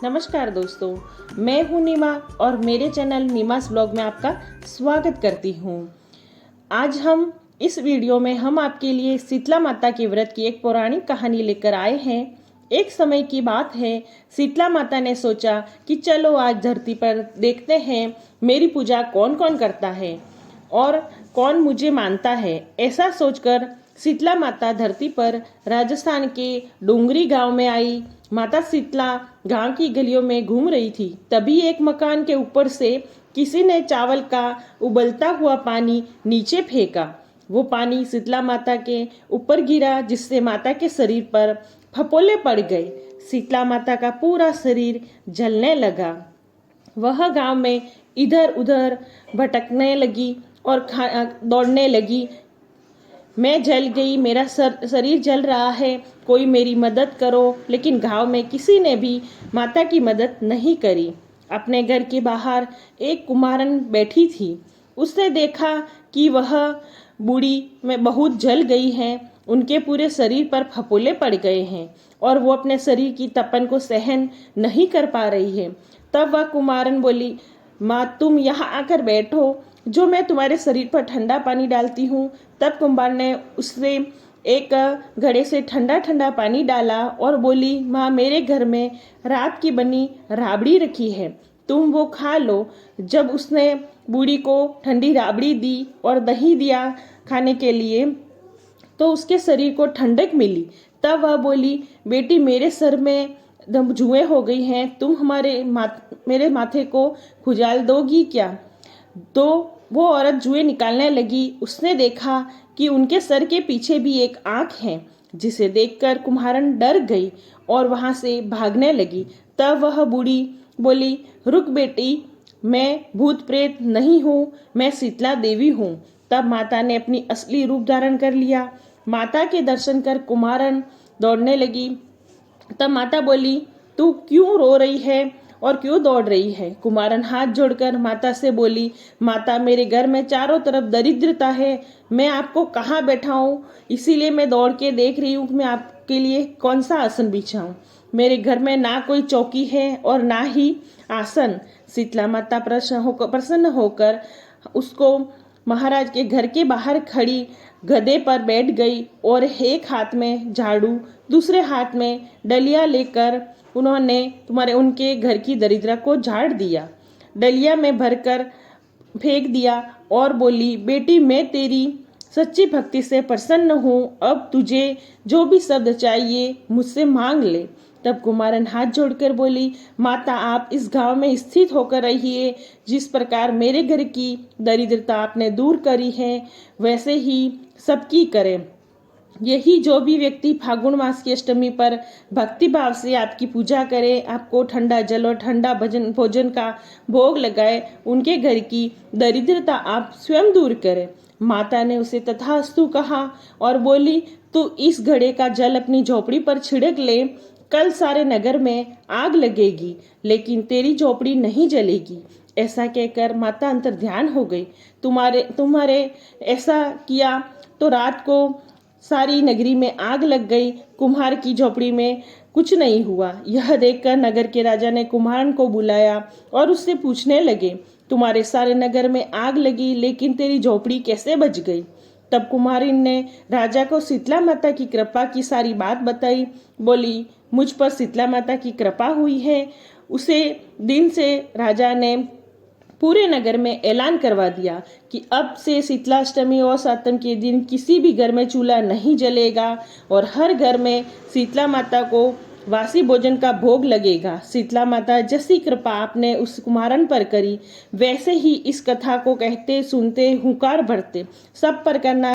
नमस्कार दोस्तों, मैं हूं नीमा और मेरे चैनल नीमास ब्लॉग में आपका स्वागत करती हूं। आज हम इस वीडियो में हम आपके लिए शीतला माता के व्रत की एक पौराणिक कहानी लेकर आए हैं। एक समय की बात है, शीतला माता ने सोचा कि चलो आज धरती पर देखते हैं मेरी पूजा कौन कौन करता है और कौन मुझे मानता है। ऐसा सोचकर शीतला माता धरती पर राजस्थान के डोंगरी गांव में आई। माता शीतला गांव की गलियों में घूम रही थी। तभी एक मकान के ऊपर से किसी ने चावल का उबलता हुआ पानी नीचे फेंका। वो पानी शीतला माता के ऊपर गिरा, जिससे माता के शरीर पर फपोले पड़ गए। शीतला माता का पूरा शरीर जलने लगा। वह गांव में इधर उधर भटकने लगी और दौड़ने लगी। मैं जल गई, मेरा शरीर जल रहा है, कोई मेरी मदद करो। लेकिन गांव में किसी ने भी माता की मदद नहीं करी। अपने घर के बाहर एक कुम्हारन बैठी थी। उसने देखा कि वह बूढ़ी में बहुत जल गई है, उनके पूरे शरीर पर फपोले पड़ गए हैं और वो अपने शरीर की तपन को सहन नहीं कर पा रही है। तब वह कुम्हारन बोली, माँ तुम यहाँ आकर बैठो, जो मैं तुम्हारे शरीर पर ठंडा पानी डालती हूँ। तब कुम्हार ने उससे एक घड़े से ठंडा ठंडा पानी डाला और बोली, माँ मेरे घर में रात की बनी राबड़ी रखी है, तुम वो खा लो। जब उसने बूढ़ी को ठंडी राबड़ी दी और दही दिया खाने के लिए, तो उसके शरीर को ठंडक मिली। तब वह बोली, बेटी मेरे सर में जुएं हो गई हैं, तुम मेरे माथे को खुजाल दोगी क्या? तो वो औरत जुएं निकालने लगी। उसने देखा कि उनके सर के पीछे भी एक आंख है, जिसे देखकर कुम्हारन डर गई और वहां से भागने लगी। तब वह बूढ़ी बोली, रुक बेटी, मैं भूत प्रेत नहीं हूँ, मैं शीतला देवी हूँ। तब माता ने अपनी असली रूप धारण कर लिया। माता के दर्शन कर कुम्हारन दौड़ने लगी। तब माता बोली, तू क्यों रो रही है और क्यों दौड़ रही है? कुम्हारन हाथ जोड़कर माता से बोली, माता मेरे घर में चारों तरफ दरिद्रता है, मैं आपको कहाँ बैठाऊं, इसीलिए मैं दौड़ के देख रही हूँ कि मैं आपके लिए कौन सा आसन बिछाऊं। मेरे घर में ना कोई चौकी है और ना ही आसन। शीतला माता प्रसन्न होकर उसको महाराज के घर के बाहर खड़ी गधे पर बैठ गई और एक हाथ में झाड़ू, दूसरे हाथ में डलिया लेकर उन्होंने उनके घर की दरिद्रता को झाड़ दिया, डलिया में भरकर फेंक दिया और बोली, बेटी मैं तेरी सच्ची भक्ति से प्रसन्न हूँ, अब तुझे जो भी शब्द चाहिए मुझसे मांग ले। तब कुमारन हाथ जोड़कर बोली, माता आप इस गांव में स्थित होकर रहिए। जिस प्रकार मेरे घर की दरिद्रता आपने दूर करी है, वैसे ही सबकी करें। यही जो भी व्यक्ति फागुन मास की अष्टमी पर भक्ति भाव से आपकी पूजा करे, आपको ठंडा जल और ठंडा भोजन का भोग लगाए, उनके घर की दरिद्रता आप स्वयं दूर करें। माता ने उसे तथास्तु कहा और बोली, तू इस घड़े का जल अपनी झोपड़ी पर छिड़क ले, कल सारे नगर में आग लगेगी लेकिन तेरी झोपड़ी नहीं जलेगी। ऐसा कहकर माता अंतर ध्यान हो गई। तुम्हारे ऐसा किया तो रात को सारी नगरी में आग लग गई, कुम्हार की झोपड़ी में कुछ नहीं हुआ। यह देखकर नगर के राजा ने कुम्हारन को बुलाया और उससे पूछने लगे, तुम्हारे सारे नगर में आग लगी लेकिन तेरी झोपड़ी कैसे बच गई? तब कुम्हारिन ने राजा को शीतला माता की कृपा की सारी बात बताई। बोली, मुझ पर शीतला माता की कृपा हुई है। उसे दिन से राजा ने पूरे नगर में ऐलान करवा दिया कि अब से शीतलाष्टमी और सातम के दिन किसी भी घर में चूल्हा नहीं जलेगा और हर घर में शीतला माता को वासी भोजन का भोग लगेगा। शीतला माता जैसी कृपा आपने उस कुमारन पर करी, वैसे ही इस कथा को कहते सुनते हुंकार भरते सब पर करना